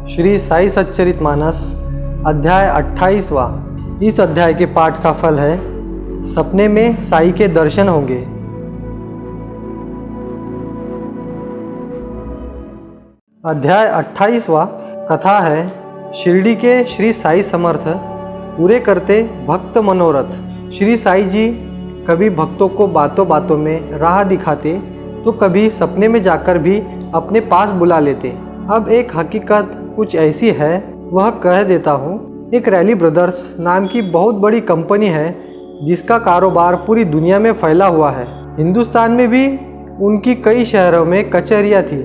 श्री साई सच्चरितमानस अध्याय 28वां। इस अध्याय के पाठ का फल है सपने में साई के दर्शन होंगे। अध्याय 28वां कथा है शिरडी के श्री साई समर्थ पूरे करते भक्त मनोरथ। श्री साई जी कभी भक्तों को बातों बातों में राह दिखाते तो कभी सपने में जाकर भी अपने पास बुला लेते। अब एक हकीकत कुछ ऐसी है, वह कह देता हूँ। एक रैली ब्रदर्स नाम की बहुत बड़ी कंपनी है जिसका कारोबार पूरी दुनिया में फैला हुआ है। हिंदुस्तान में भी उनकी कई शहरों में कचहरियाँ थी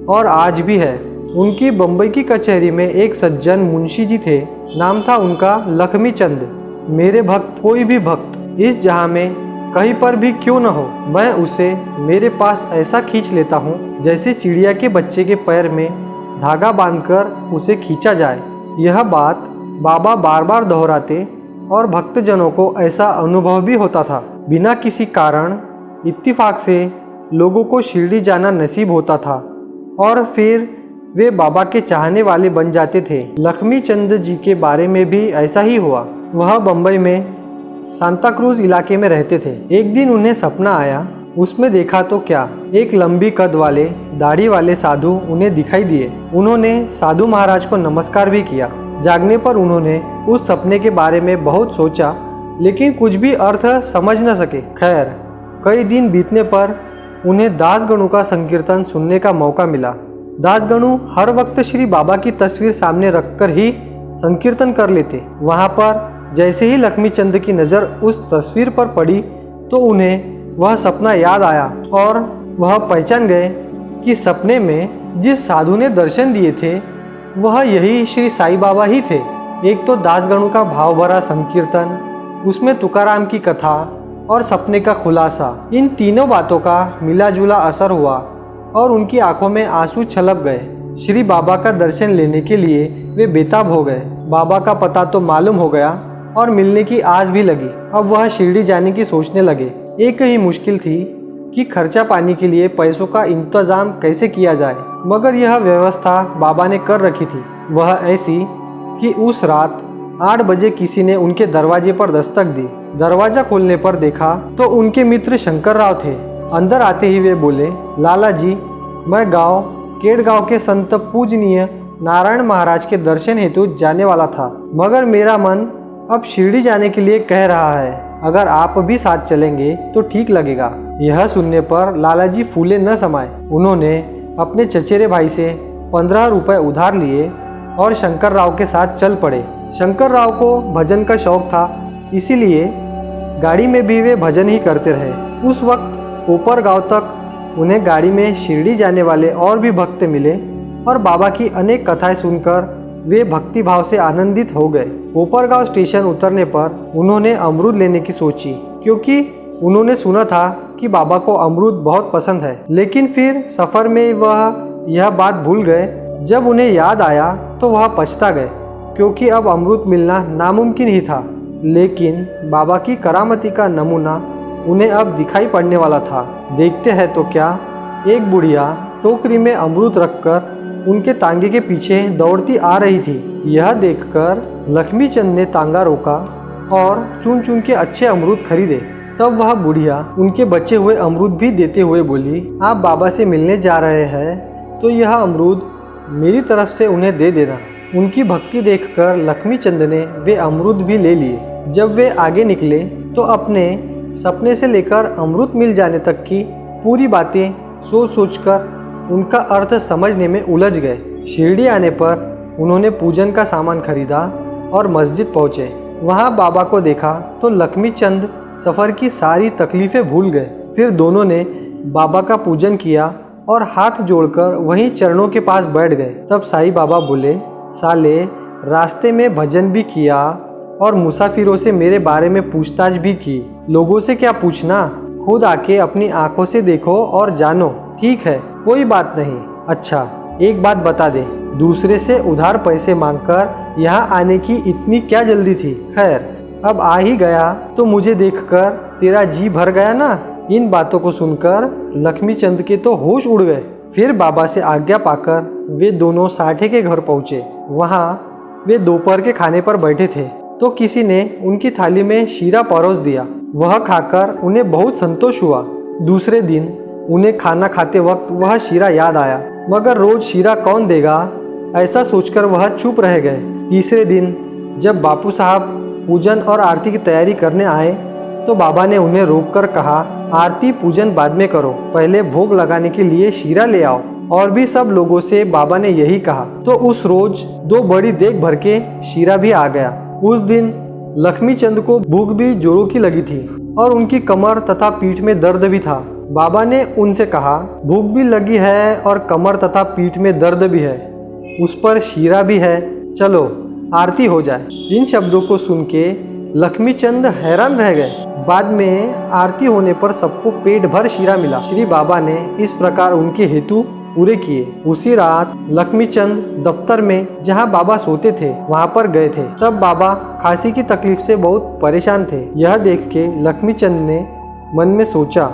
और आज भी है। उनकी बम्बई की कचहरी में एक सज्जन मुंशी जी थे, नाम था उनका लक्ष्मी चंद। मेरे भक्त कोई भी भक्त इस जहां में कहीं पर भी क्यों न हो, मैं उसे मेरे पास ऐसा खींच लेता हूँ जैसे चिड़िया के बच्चे के पैर में धागा बांधकर उसे खींचा जाए। यह बात बाबा बार बार दोहराते और भक्तजनों को ऐसा अनुभव भी होता था। बिना किसी कारण इत्तिफाक से लोगों को शिरडी जाना नसीब होता था और फिर वे बाबा के चाहने वाले बन जाते थे। लक्ष्मी चंद जी के बारे में भी ऐसा ही हुआ। वह बम्बई में सांता क्रूज इलाके में रहते थे। एक दिन उन्हें सपना आया। उसमें देखा तो क्या, एक लंबी कद वाले दाढ़ी वाले साधु उन्हें दिखाई दिए। उन्होंने साधु महाराज को नमस्कार भी किया। जागने पर उन्होंने उस सपने के बारे में बहुत सोचा लेकिन कुछ भी अर्थ समझ न सके। खैर, कई दिन बीतने पर उन्हें दासगणु का संकीर्तन सुनने का मौका मिला। दासगणु हर वक्त श्री बाबा की तस्वीर सामने रखकर ही संकीर्तन कर लेते। वहाँ पर जैसे ही लक्ष्मी चंद की नज़र उस तस्वीर पर पड़ी तो उन्हें वह सपना याद आया और वह पहचान गए कि सपने में जिस साधु ने दर्शन दिए थे वह यही श्री साई बाबा ही थे। एक तो दासगणु का भाव भरा संकीर्तन, उसमें तुकाराम की कथा और सपने का खुलासा, इन तीनों बातों का मिला जुला असर हुआ और उनकी आंखों में आंसू छलक गए। श्री बाबा का दर्शन लेने के लिए वे बेताब हो गए। बाबा का पता तो मालूम हो गया और मिलने की आस भी लगी। अब वह शिरडी जाने की सोचने लगे। एक ही मुश्किल थी कि खर्चा पानी के लिए पैसों का इंतजाम कैसे किया जाए, मगर यह व्यवस्था बाबा ने कर रखी थी। वह ऐसी कि उस रात 8 बजे किसी ने उनके दरवाजे पर दस्तक दी। दरवाजा खोलने पर देखा तो उनके मित्र शंकर राव थे। अंदर आते ही वे बोले, लाला जी, मैं केड़गांव के संत पूजनीय नारायण महाराज के दर्शन हेतु जाने वाला था, मगर मेरा मन अब शिरडी जाने के लिए कह रहा है। अगर आप भी साथ चलेंगे तो ठीक लगेगा। यह सुनने पर लाला जी फूले न समाये। उन्होंने अपने चचेरे भाई से 15 रुपए उधार लिए और शंकर राव के साथ चल पड़े। शंकर राव को भजन का शौक था, इसीलिए गाड़ी में भी वे भजन ही करते रहे। उस वक्त कोपरगांव तक उन्हें गाड़ी में शिरडी जाने वाले और भी भक्त मिले और बाबा की अनेक कथाएं सुनकर वे भक्ति भाव से आनंदित हो गए। कोपरगांव स्टेशन उतरने पर उन्होंने अमरूद लेने की सोची, क्योंकि उन्होंने सुना था कि बाबा को अमरूद बहुत पसंद है। लेकिन फिर सफ़र में वह यह बात भूल गए। जब उन्हें याद आया तो वह पछता गए, क्योंकि अब अमरूद मिलना नामुमकिन ही था। लेकिन बाबा की करामती का नमूना उन्हें अब दिखाई पड़ने वाला था। देखते हैं तो क्या, एक बुढ़िया टोकरी में अमरूद रखकर उनके तांगे के पीछे दौड़ती आ रही थी। यह देखकर लक्ष्मी चंद ने तांगा रोका और चुन चुन के अच्छे अमरूद खरीदे। तब वह बुढ़िया उनके बचे हुए अमरूद भी देते हुए बोली, आप बाबा से मिलने जा रहे हैं तो यह अमरूद मेरी तरफ से उन्हें दे देना। उनकी भक्ति देखकर लक्ष्मी चंद ने वे अमरूद भी ले लिए। जब वे आगे निकले तो अपने सपने से लेकर अमरूद मिल जाने तक की पूरी बातें सोच सोचकर उनका अर्थ समझने में उलझ गए। शिरडी आने पर उन्होंने पूजन का सामान खरीदा और मस्जिद पहुँचे। वहाँ बाबा को देखा तो लक्ष्मी चंद सफ़र की सारी तकलीफ़ें भूल गए। फिर दोनों ने बाबा का पूजन किया और हाथ जोड़कर वहीं चरणों के पास बैठ गए। तब साईं बाबा बोले, साले, रास्ते में भजन भी किया और मुसाफिरों से मेरे बारे में पूछताछ भी की। लोगों से क्या पूछना, खुद आके अपनी आंखों से देखो और जानो। ठीक है, कोई बात नहीं। अच्छा, एक बात बता दे, दूसरे से उधार पैसे मांगकर यहाँ आने की इतनी क्या जल्दी थी? खैर, अब आ ही गया तो मुझे देखकर तेरा जी भर गया ना। इन बातों को सुनकर लक्ष्मी चंद के तो होश उड़ गए। फिर बाबा से आज्ञा पाकर वे दोनों साठे के घर पहुँचे। वहाँ वे दोपहर के खाने पर बैठे थे तो किसी ने उनकी थाली में शीरा परोस दिया। वह खाकर उन्हें बहुत संतोष हुआ। दूसरे दिन उन्हें खाना खाते वक्त वह शीरा याद आया, मगर रोज शीरा कौन देगा, ऐसा सोचकर वह चुप रह गए। तीसरे दिन जब बापू साहब पूजन और आरती की तैयारी करने आए तो बाबा ने उन्हें रोककर कहा, आरती पूजन बाद में करो, पहले भोग लगाने के लिए शीरा ले आओ। और भी सब लोगों से बाबा ने यही कहा। तो उस रोज 2 बड़ी देग भर के शीरा भी आ गया। उस दिन लक्ष्मी चंद को भूख भी जोरों की लगी थी और उनकी कमर तथा पीठ में दर्द भी था। बाबा ने उनसे कहा, भूख भी लगी है और कमर तथा पीठ में दर्द भी है, उस पर शीरा भी है, चलो आरती हो जाए। इन शब्दों को सुन के लक्ष्मी चंद हैरान रह गए। बाद में आरती होने पर सबको पेट भर शीरा मिला। श्री बाबा ने इस प्रकार उनके हेतु पूरे किए। उसी रात लक्ष्मी चंद दफ्तर में जहां बाबा सोते थे वहां पर गए थे। तब बाबा खांसी की तकलीफ से बहुत परेशान थे। यह देख के लक्ष्मी चंद ने मन में सोचा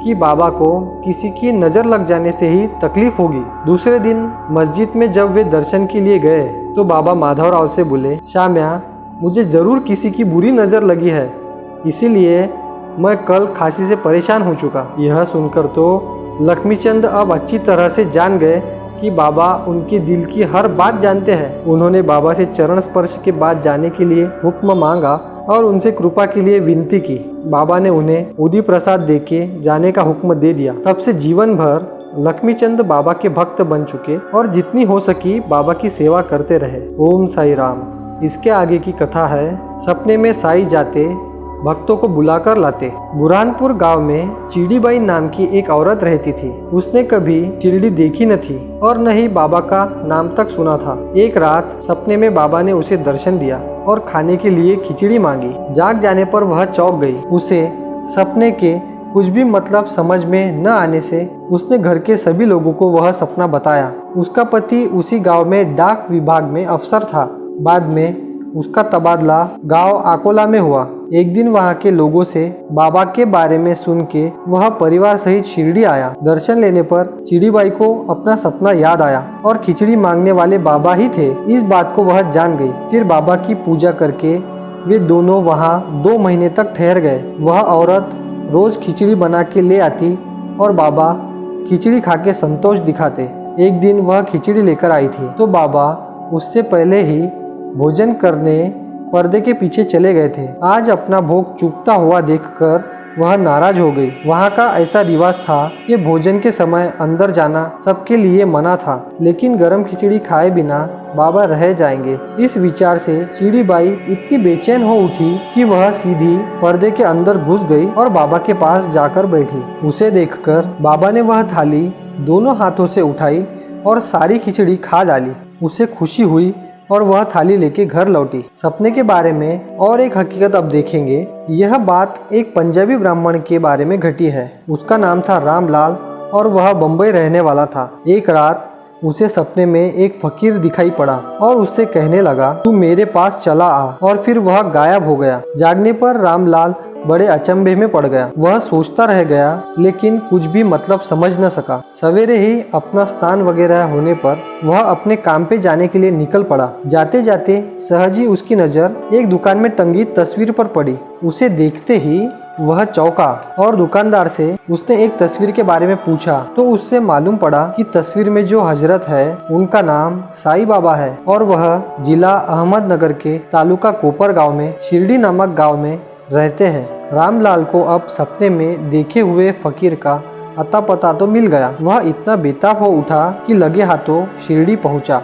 कि बाबा को किसी की नज़र लग जाने से ही तकलीफ होगी। दूसरे दिन मस्जिद में जब वे दर्शन के लिए गए तो बाबा माधवराव से बोले, श्याम्या, मुझे ज़रूर किसी की बुरी नज़र लगी है, इसीलिए मैं कल खांसी से परेशान हो चुका। यह सुनकर तो लक्ष्मीचंद अब अच्छी तरह से जान गए कि बाबा उनके दिल की हर बात जानते हैं। उन्होंने बाबा से चरण स्पर्श के बाद जाने के लिए हुक्म मांगा और उनसे कृपा के लिए विनती की। बाबा ने उन्हें उदी प्रसाद देके जाने का हुक्म दे दिया। तब से जीवन भर लक्ष्मीचंद बाबा के भक्त बन चुके और जितनी हो सकी बाबा की सेवा करते रहे। ओम साई राम। इसके आगे की कथा है, सपने में साई जाते भक्तों को बुलाकर लाते। बुरहानपुर गांव में चिड़ीबाई नाम की एक औरत रहती थी। उसने कभी शिरडी देखी न थी और न ही बाबा का नाम तक सुना था। एक रात सपने में बाबा ने उसे दर्शन दिया और खाने के लिए खिचड़ी मांगी। जाग जाने पर वह चौंक गई। उसे सपने के कुछ भी मतलब समझ में न आने से उसने घर के सभी लोगों को वह सपना बताया। उसका पति उसी गाँव में डाक विभाग में अफसर था। बाद में उसका तबादला गांव अकोला में हुआ। एक दिन वहां के लोगों से बाबा के बारे में सुन के वह परिवार सहित शिरडी आया। दर्शन लेने पर चिड़ीबाई को अपना सपना याद आया और खिचड़ी मांगने वाले बाबा ही थे। इस बात को वह जान गई। फिर बाबा की पूजा करके वे दोनों वहां 2 महीने तक ठहर गए। वह औरत रोज खिचड़ी बना के ले आती और बाबा खिचड़ी खा के संतोष दिखाते। एक दिन वह खिचड़ी लेकर आई थी तो बाबा उससे पहले ही भोजन करने पर्दे के पीछे चले गए थे। आज अपना भोग चूकता हुआ देखकर वह नाराज हो गई। वहाँ का ऐसा रिवाज था कि भोजन के समय अंदर जाना सबके लिए मना था, लेकिन गरम खिचड़ी खाए बिना बाबा रह जाएंगे। इस विचार से चिड़ीबाई इतनी बेचैन हो उठी कि वह सीधी पर्दे के अंदर घुस गई और बाबा के पास जाकर बैठी। उसे देखकर बाबा ने वह थाली दोनों हाथों से उठाई और सारी खिचड़ी खा डाली। उसे खुशी हुई और वह थाली लेके घर लौटी। सपने के बारे में और एक हकीकत अब देखेंगे। यह बात एक पंजाबी ब्राह्मण के बारे में घटी है। उसका नाम था रामलाल और वह बम्बई रहने वाला था। एक रात उसे सपने में एक फकीर दिखाई पड़ा और उससे कहने लगा, तू मेरे पास चला आ, और फिर वह गायब हो गया। जागने पर रामलाल बड़े अचंभे में पड़ गया। वह सोचता रह गया लेकिन कुछ भी मतलब समझ न सका। सवेरे ही अपना स्नान वगैरह होने पर वह अपने काम पे जाने के लिए निकल पड़ा। जाते जाते सहज ही उसकी नज़र एक दुकान में टंगी तस्वीर पर पड़ी। उसे देखते ही वह चौंका और दुकानदार से उसने एक तस्वीर के बारे में पूछा तो उससे मालूम पड़ा कि तस्वीर में जो हजरत है उनका नाम साईं बाबा है और वह जिला अहमदनगर के तालुका कोपर गाँव में शिरडी नामक गाँव में रहते हैं। रामलाल को अब सपने में देखे हुए फकीर का अता पता तो मिल गया। वह इतना बेताब हो उठा कि लगे हाथों शिरडी पहुंचा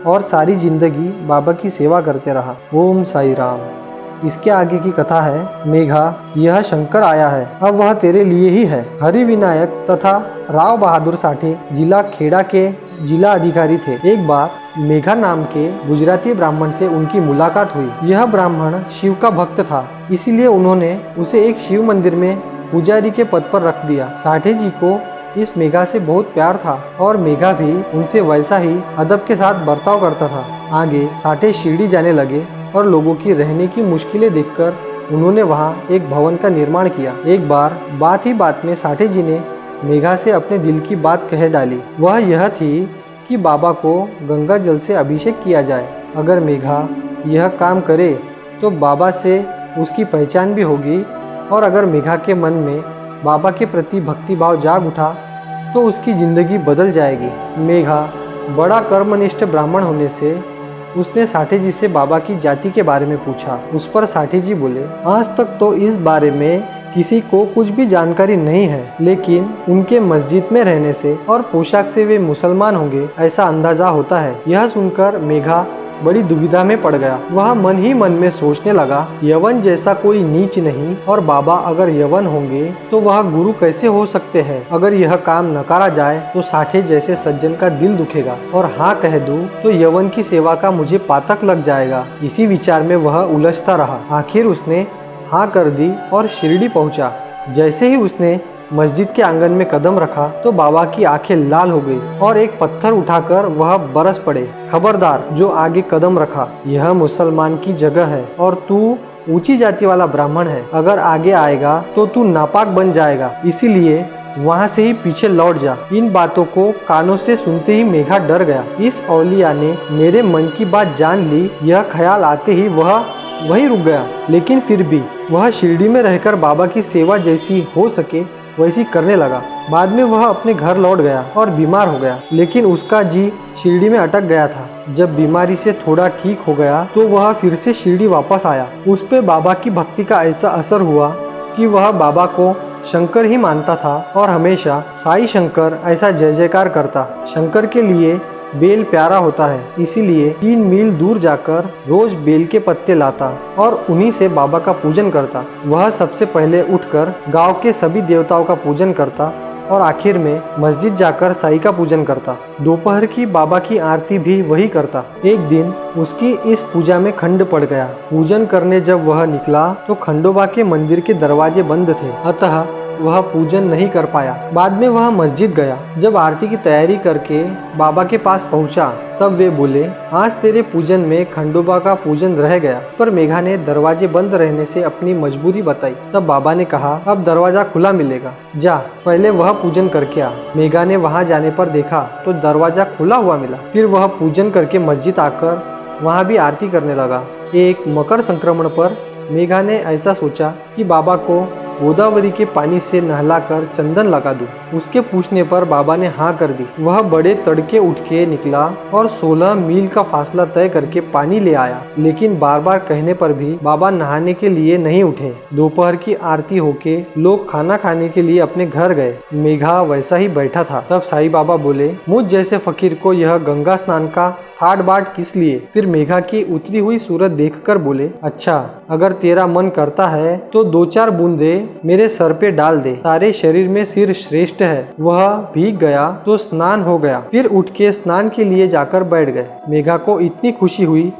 और सारी जिंदगी बाबा की सेवा करते रहा। ओम साई राम। इसके आगे की कथा है, मेघा यह शंकर आया है, अब वह तेरे लिए ही है। हरि विनायक तथा राव बहादुर साठे जिला खेड़ा के जिला अधिकारी थे। एक बार मेघा नाम के गुजराती ब्राह्मण से उनकी मुलाकात हुई। यह ब्राह्मण शिव का भक्त था, इसीलिए उन्होंने उसे एक शिव मंदिर में पुजारी के पद पर रख दिया। साठे जी को इस मेघा से बहुत प्यार था और मेघा भी उनसे वैसा ही अदब के साथ बर्ताव करता था। आगे साठे शिरडी जाने लगे और लोगों की रहने की मुश्किलें देखकर उन्होंने वहां एक भवन का निर्माण किया। एक बार बात ही बात में साठे जी ने मेघा से अपने दिल की बात कह डाली। वह यह थी कि बाबा को गंगा जल से अभिषेक किया जाए। अगर मेघा यह काम करे तो बाबा से उसकी पहचान भी होगी, और अगर मेघा के मन में बाबा के प्रति भक्ति भाव जाग उठा तो उसकी ज़िंदगी बदल जाएगी। मेघा बड़ा कर्मनिष्ठ ब्राह्मण होने से उसने साठे जी से बाबा की जाति के बारे में पूछा। उस पर साठे जी बोले, आज तक तो इस बारे में किसी को कुछ भी जानकारी नहीं है, लेकिन उनके मस्जिद में रहने से और पोशाक से वे मुसलमान होंगे ऐसा अंदाजा होता है। यह सुनकर मेघा बड़ी दुविधा में पड़ गया। वह मन ही मन में सोचने लगा, यवन जैसा कोई नीच नहीं, और बाबा अगर यवन होंगे तो वह गुरु कैसे हो सकते हैं। अगर यह काम नकारा जाए तो साठे जैसे सज्जन का दिल दुखेगा, और हाँ कह दूं तो यवन की सेवा का मुझे पातक लग जाएगा। इसी विचार में वह उलझता रहा। आखिर उसने हाँ कर दी और शिरडी पहुंचा। जैसे ही उसने मस्जिद के आंगन में कदम रखा तो बाबा की आंखें लाल हो गई और एक पत्थर उठाकर वह बरस पड़े। खबरदार, जो आगे कदम रखा, यह मुसलमान की जगह है और तू ऊंची जाति वाला ब्राह्मण है। अगर आगे आएगा तो तू नापाक बन जाएगा, इसीलिए वहाँ से ही पीछे लौट जा। इन बातों को कानों से सुनते ही मेघा डर गया। इस औलिया ने मेरे मन की बात जान ली, यह ख्याल आते ही वह वहीं रुक गया। लेकिन फिर भी वह शिरडी में रहकर बाबा की सेवा जैसी हो सके वैसी करने लगा। बाद में वह अपने घर लौट गया और बीमार हो गया, लेकिन उसका जी शिरडी में अटक गया था। जब बीमारी से थोड़ा ठीक हो गया तो वह फिर से शिरडी वापस आया। उस पे बाबा की भक्ति का ऐसा असर हुआ कि वह बाबा को शंकर ही मानता था और हमेशा साई शंकर ऐसा जय जयकार करता। शंकर के लिए बेल प्यारा होता है, इसीलिए 3 मील दूर जाकर रोज बेल के पत्ते लाता और उन्हीं से बाबा का पूजन करता। वह सबसे पहले उठकर गांव के सभी देवताओं का पूजन करता और आखिर में मस्जिद जाकर साई का पूजन करता। दोपहर की बाबा की आरती भी वही करता। एक दिन उसकी इस पूजा में खंड पड़ गया। पूजन करने जब वह निकला तो खंडोबा के मंदिर के दरवाजे बंद थे, अतः वह पूजन नहीं कर पाया। बाद में वह मस्जिद गया। जब आरती की तैयारी करके बाबा के पास पहुंचा तब वे बोले, आज तेरे पूजन में खंडोबा का पूजन रह गया। पर मेघा ने दरवाजे बंद रहने से अपनी मजबूरी बताई। तब बाबा ने कहा, अब दरवाजा खुला मिलेगा, जा पहले वह पूजन करके आ। मेघा ने वहां जाने पर देखा तो दरवाजा खुला हुआ मिला। फिर वह पूजन करके मस्जिद आकर वहां भी आरती करने लगा। एक मकर संक्रमण पर मेघा ने ऐसा सोचा कि बाबा को गोदावरी के पानी से नहलाकर चंदन लगा दूं। उसके पूछने पर बाबा ने हाँ कर दी। वह बड़े तड़के उठ के निकला और 16 मील का फासला तय करके पानी ले आया, लेकिन बार बार कहने पर भी बाबा नहाने के लिए नहीं उठे। दोपहर की आरती होके लोग खाना खाने के लिए अपने घर गए। मेघा वैसा ही बैठा था। तब साईं बाबा बोले, मुझ जैसे फकीर को यह गंगा स्नान का ठाट बाट किस लिए? फिर मेघा की उतरी हुई सूरत देखकर बोले, अच्छा अगर तेरा मन करता है तो 2-4 बूंदे मेरे सर पे डाल दे। सारे शरीर में सिर श्रेष्ठ है। वह भीग गया तो स्नान हो गया। फिर उठ के स्नान के लिए जाकर बैठ गए। मेघा को इतनी खुशी हुई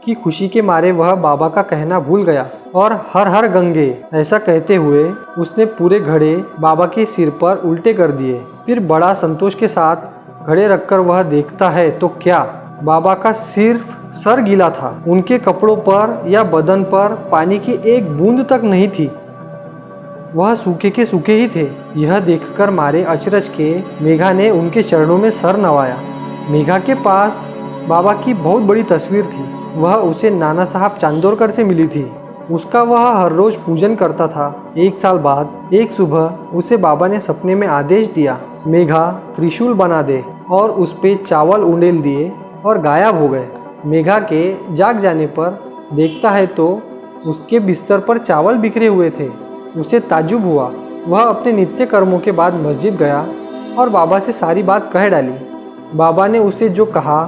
कि खुशी के मारे वह बाबा का कहना भूल गया और हर हर गंगे ऐसा कहते हुए उसने पूरे घड़े बाबा के सिर पर उल्टे कर दिए। फिर बड़ा संतोष के साथ घड़े रखकर वह देखता है तो क्या, बाबा का सिर्फ सर गीला था। उनके कपड़ों पर या बदन पर पानी की एक बूंद तक नहीं थी। वह सूखे के सूखे ही थे। यह देखकर मारे अचरज के मेघा ने उनके चरणों में सर नवाया। मेघा के पास बाबा की बहुत बड़ी तस्वीर थी। वह उसे नाना साहब चांदोरकर से मिली थी। उसका वह हर रोज पूजन करता था। 1 साल बाद एक सुबह उसे बाबा ने सपने में आदेश दिया, मेघा त्रिशूल बना दे, और उस पे चावल उंडेल दिए और गायब हो गए। मेघा के जाग जाने पर देखता है तो उसके बिस्तर पर चावल बिखरे हुए थे। उसे ताज्जुब हुआ। वह अपने नित्य कर्मों के बाद मस्जिद गया और बाबा से सारी बात कह डाली। बाबा ने उसे जो कहा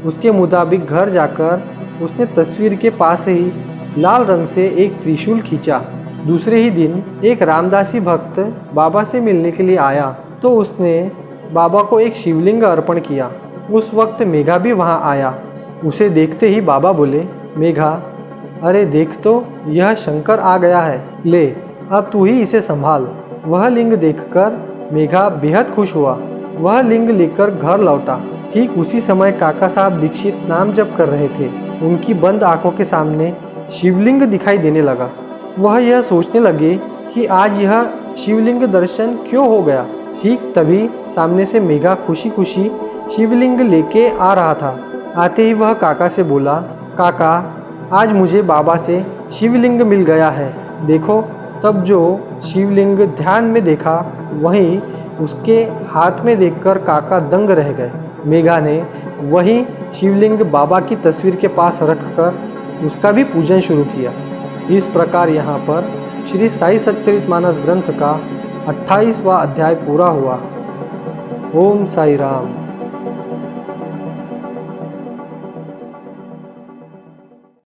उसके मुताबिक घर जाकर उसने तस्वीर के पास ही लाल रंग से एक त्रिशूल खींचा। दूसरे ही दिन एक रामदासी भक्त बाबा से मिलने के लिए आया तो उसने बाबा को एक शिवलिंग अर्पण किया। उस वक्त मेघा भी वहां आया। उसे देखते ही बाबा बोले, मेघा अरे देख तो, यह शंकर आ गया है, ले अब तू ही इसे संभाल। वह लिंग देखकर मेघा बेहद खुश हुआ। वह लिंग लेकर घर लौटा। ठीक उसी समय काका साहब दीक्षित नाम जप कर रहे थे। उनकी बंद आंखों के सामने शिवलिंग दिखाई देने लगा। वह यह सोचने लगे कि आज यह शिवलिंग दर्शन क्यों हो गया। ठीक तभी सामने से मेघा खुशी खुशी शिवलिंग लेके आ रहा था। आते ही वह काका से बोला, काका आज मुझे बाबा से शिवलिंग मिल गया है, देखो। तब जो शिवलिंग ध्यान में देखा, वहीं उसके हाथ में देखकर काका दंग रह गए। मेघा ने वही शिवलिंग बाबा की तस्वीर के पास रखकर उसका भी पूजन शुरू किया। इस प्रकार यहाँ पर श्री साई सच्चरितमानस ग्रंथ का 28वां अध्याय पूरा हुआ। ओम साई राम।